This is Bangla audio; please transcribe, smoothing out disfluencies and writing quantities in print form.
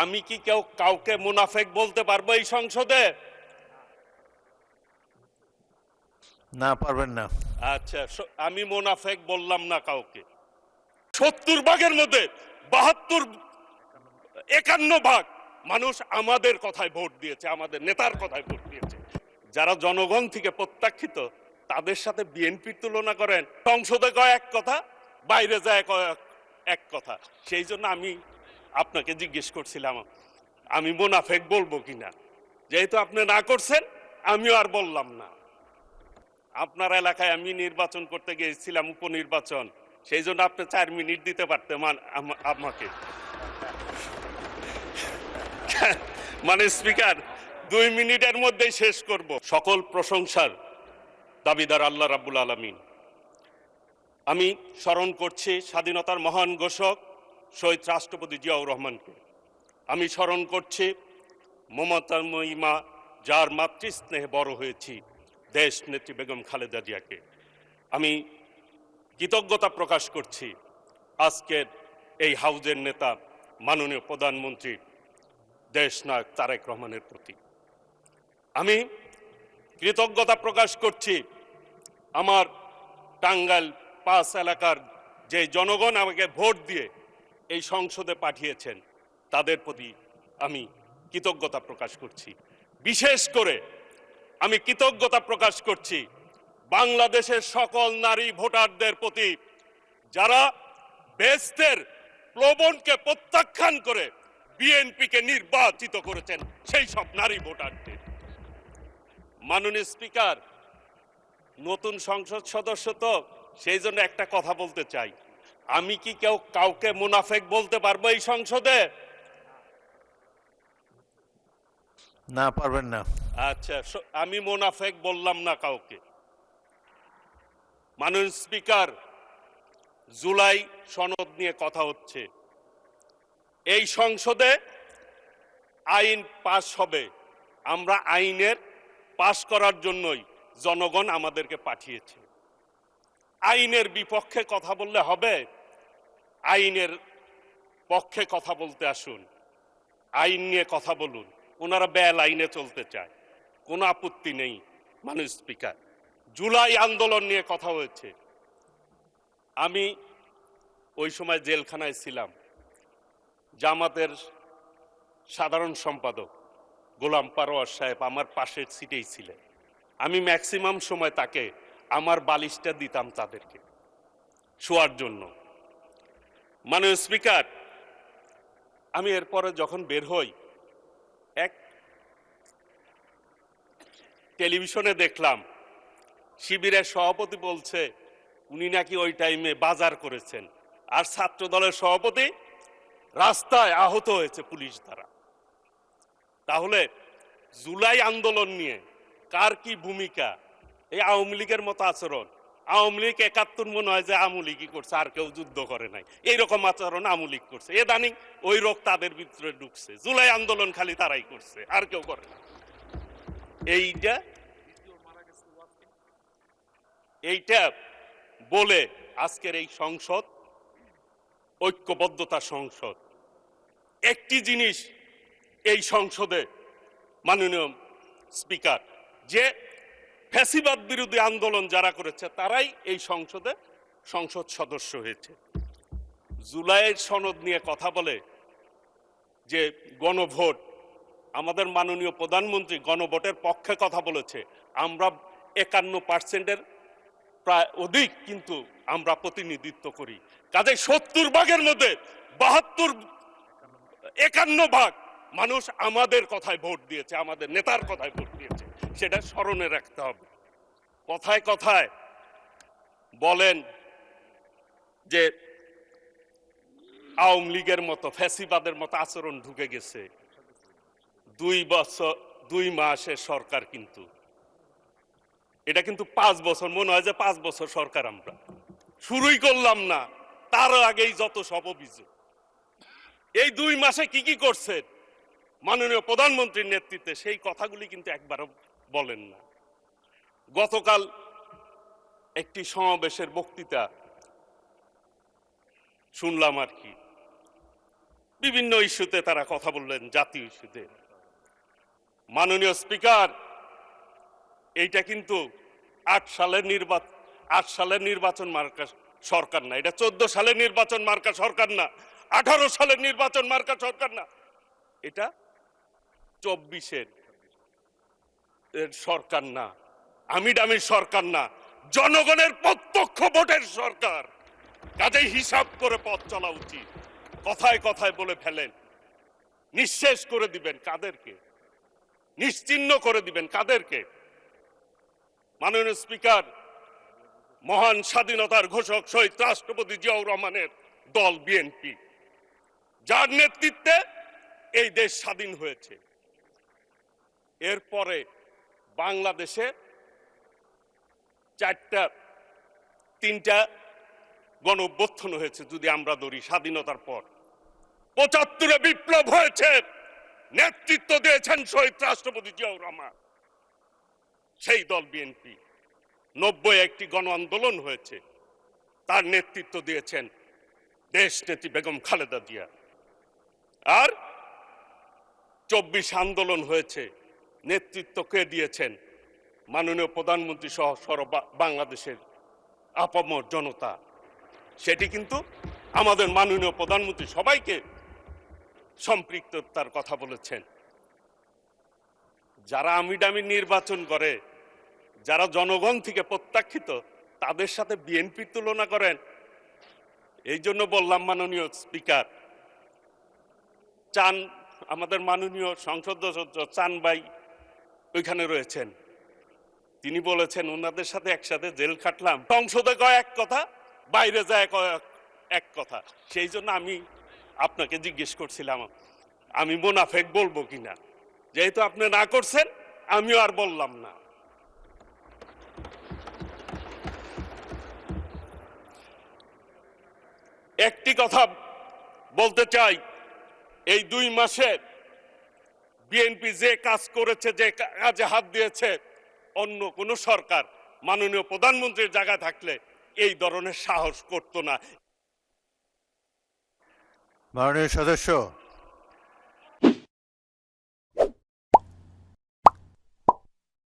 আমি কি কাউকে মুনাফেক বলতে পারবো এই সংসদে? না, পারবেন না। আচ্ছা, আমি মুনাফেক বললাম না কাউকে। 70 ভাগের মধ্যে 51 ভাগ মানুষ আমাদের কথায় ভোট দিয়েছে, আমাদের নেতার কথায় ভোট দিয়েছে। যারা জনগণ থেকে প্রত্যাখ্যিত তাদের সাথে বিএনপির তুলনা করেন, সংসদে কয় এক কথা, বাইরে যায় এক কথা। সেই জন্য আমি আপনাকে জিজ্ঞেস করছিলাম আমি মুনাফেক বলবো কিনা। যেহেতু আপনি না করছেন, আমিও আর বললাম না। আপনার এলাকায় আমি নির্বাচন করতে গিয়েছিলাম, উপনির্বাচন, সেই জন্য আপনি 4 মিনিট দিতে পারতেন আমাকে। মানে স্পিকার, 2 মিনিটের মধ্যেই শেষ করব। সকল প্রশংসার দাবিদার আল্লাহ রাব্বুল আলামিন। আমি স্মরণ করছি স্বাধীনতার মহান ঘোষক শহীদ রাষ্ট্রপতি জিয়াউর রহমানকে। আমি স্মরণ করছি মমতাময়ী মা, যার মাতৃস্নেহে বড় হয়েছি, দেশ নেত্রী বেগম খালেদা জিয়াকে। আমি কৃতজ্ঞতা প্রকাশ করছি আজকের এই হাউজের নেতা মাননীয় প্রধানমন্ত্রী দেশনায়ক তারেক রহমানের প্রতি। আমি কৃতজ্ঞতা প্রকাশ করছি আমার টাঙ্গাইল 5 এলাকার যে জনগণ আমাকে ভোট দিয়ে এই সংসদে পাঠিয়েছেন তাদের প্রতি আমি কৃতজ্ঞতা প্রকাশ করছি। বিশেষ করে আমি কৃতজ্ঞতা প্রকাশ করছি বাংলাদেশের সকল নারী ভোটারদের প্রতি, যারা বেহেশতের প্রলোভনকে প্রত্যাখ্যান করে বিএনপিকে নির্বাচিত করেছেন, সেই সব নারী ভোটারদের। মাননীয় স্পিকার, নতুন সংসদ সদস্য তো, সেই জন্য একটা কথা বলতে চাই। আমি কি কাউকে মুনাফেক বলতে পারবো এই সংসদে? না, পারবেন না। আচ্ছা, আমি মুনাফেক বললাম না কাউকে। মাননীয় স্পিকার, জুলাই সনদ নিয়ে কথা হচ্ছে। এই সংসদে আইন পাশ হবে, আমরা আইনের পাশ করার জন্যই জনগণ আমাদেরকে পাঠিয়েছে। আইনের বিপক্ষে কথা বললে হবে? আইনের পক্ষে কথা বলতে আসুন, আইন নিয়ে কথা বলুন। ওনারা বেআইনে চলতে চায়, কোনো আপত্তি নেই। মাননীয় স্পিকার, জুলাই আন্দোলন নিয়ে কথা হয়েছে। আমি ওই সময় জেলখানায় ছিলাম। জামাতের সাধারণ সম্পাদক গোলাম পারোয়ার সাহেব আমার পাশের সিটেই ছিলেন। আমি ম্যাক্সিমাম সময় তাকে আমার বালিশটা দিতাম তাদেরকে শোয়ার জন্য। মাননীয় স্পিকার, আমি এরপরে যখন বের হই, এক টেলিভিশনে দেখলাম শিবিরের সভাপতি বলছে উনি নাকি ওই টাইমে বাজার করেছেন, আর ছাত্র দলের সভাপতি রাস্তায় আহত হয়েছে পুলিশ দ্বারা। তাহলে জুলাই আন্দোলন নিয়ে কার কি ভূমিকা? এই আওয়ামী লীগের মতো আচরণ। আওয়ামী লীগ 71 মনে হয় যে আওয়ামী লীগই করছে, আর কেউ যুদ্ধ করে নাই, এইরকম আচরণ আওয়ামী লীগ করছে। এদানিং ওই রোগ তাদের ভিতরে ঢুকছে। জুলাই আন্দোলন খালি তারাই করছে, আর কেউ করে না। এইটা বলে আজকের এই সংসদ ঐক্যবদ্ধতা সংসদ। একটি জিনিস এই সংসদে মাননীয় স্পিকার, যে ফ্যাসিবাদ বিরোধী আন্দোলন যারা করেছে তারাই এই সংসদ সদস্য হয়েছে। জুলাইয়ের সনদ নিয়ে কথা বলে যে গণভোট, আমাদের মাননীয় প্রধানমন্ত্রী গণভোটের পক্ষে কথা বলেছে। আমরা 51%-এর প্রায় অধিক কিন্তু আমরা প্রতিনিধিত্ব করি। কাজে 70 ভাগের মধ্যে 51 ভাগ মানুষ আমাদের কথায় ভোট দিয়েছে, আমাদের নেতার কথায় ভোট দিয়েছে। সেটা স্মরণে রাখতে হবে। কথায় কথায় বলেন যে আওয়ামী লীগের মতো ফ্যাসিবাদের মতো আচরণ ঢুকে গেছে। 2 মাসের সরকার, কিন্তু এটা কিন্তু 5 বছর, মনে হয় যে 5 বছর সরকার আমরা শুরুই করলাম না, তার আগেই যত সব অভিযোগ। এই 2 মাসে কি কি করছেন মাননীয় প্রধানমন্ত্রীর নেতৃত্বে, সেই কথাগুলি কিন্তু একবারও বলেন না। গতকাল একটি সমাবেশের বক্তৃতা শুনলাম আর কি। বিভিন্ন ইস্যুতে তারা কথা বললেন, জাতীয় ইস্যুতে। মাননীয় স্পিকার, এইটা কিন্তু 8 সালের নির্বাচন মার্কা সরকার না, এটা 14 সালের নির্বাচন মার্কা সরকার না, 18 সালের নির্বাচন মার্কা সরকার না, এটা 24-এর সরকার না, আমির সরকার না, জনগণের প্রত্যক্ষ ভোটের সরকার। কাজেই হিসাব করে পথ চলা উচিত। কথায় কথায় বলে ফেলেন, নিঃশেষ করে দিবেন কাদেরকে, নিশ্চিহ্ন করে দিবেন কাদেরকে? মাননীয় স্পিকার, মহান স্বাধীনতার ঘোষক শহীদ রাষ্ট্রপতি জিয়াউর রহমানের দল বিএনপি, যার নেতৃত্বে এই দেশ স্বাধীন হয়েছে, এরপরে বাংলাদেশে 3টা গণঅভ্যুত্থান হয়েছে যদি আমরা ধরি স্বাধীনতার পর। 75-এ বিপ্লব হয়েছে, নেতৃত্ব দিয়েছেন শহীদ রাষ্ট্রপতি জিয়াউর রহমান, সেই দল বিএনপি। 90-এ একটি গণ আন্দোলন হয়েছে, তার নেতৃত্ব দিয়েছেন দেশনেত্রী বেগম খালেদা জিয়া। আর 24 আন্দোলন হয়েছে, নেতৃত্ব কে দিয়েছেন? মাননীয় প্রধানমন্ত্রী সহ বাংলাদেশের আপামর জনতা। সেটি কিন্তু আমাদের মাননীয় প্রধানমন্ত্রী সবাইকে সম্পৃক্ততার কথা বলেছেন। যারা আমিডামি নির্বাচন করে, যারা জনগণ থেকে প্রত্যাখ্যিত, তাদের সাথে বিএনপির তুলনা করেন। এই জন্য বললাম মাননীয় স্পিকার, আমাদের মাননীয় সংসদ সদস্য চান ভাই ওইখানে রয়েছেন, তিনি বলেছেন ওনাদের সাথে একসাথে জেল খাটলাম, সংসদে কয় এক কথা, বাইরে যায় এক কথা। সেই জন্য আমি আপনাকে জিজ্ঞেস করছিলাম আমি মুনাফেক বলবো কিনা। যেহেতু আপনি না করছেন, আমিও আর বললাম না। একটি কথা বলতে চাই, এই 2 মাসে বিএনপি যে কাজ করেছে, যে কাজে হাত দিয়েছে, অন্য কোন সরকার মাননীয় প্রধানমন্ত্রীর জায়গায় থাকলে এই ধরনের সাহস করতো না। মাননীয় সদস্য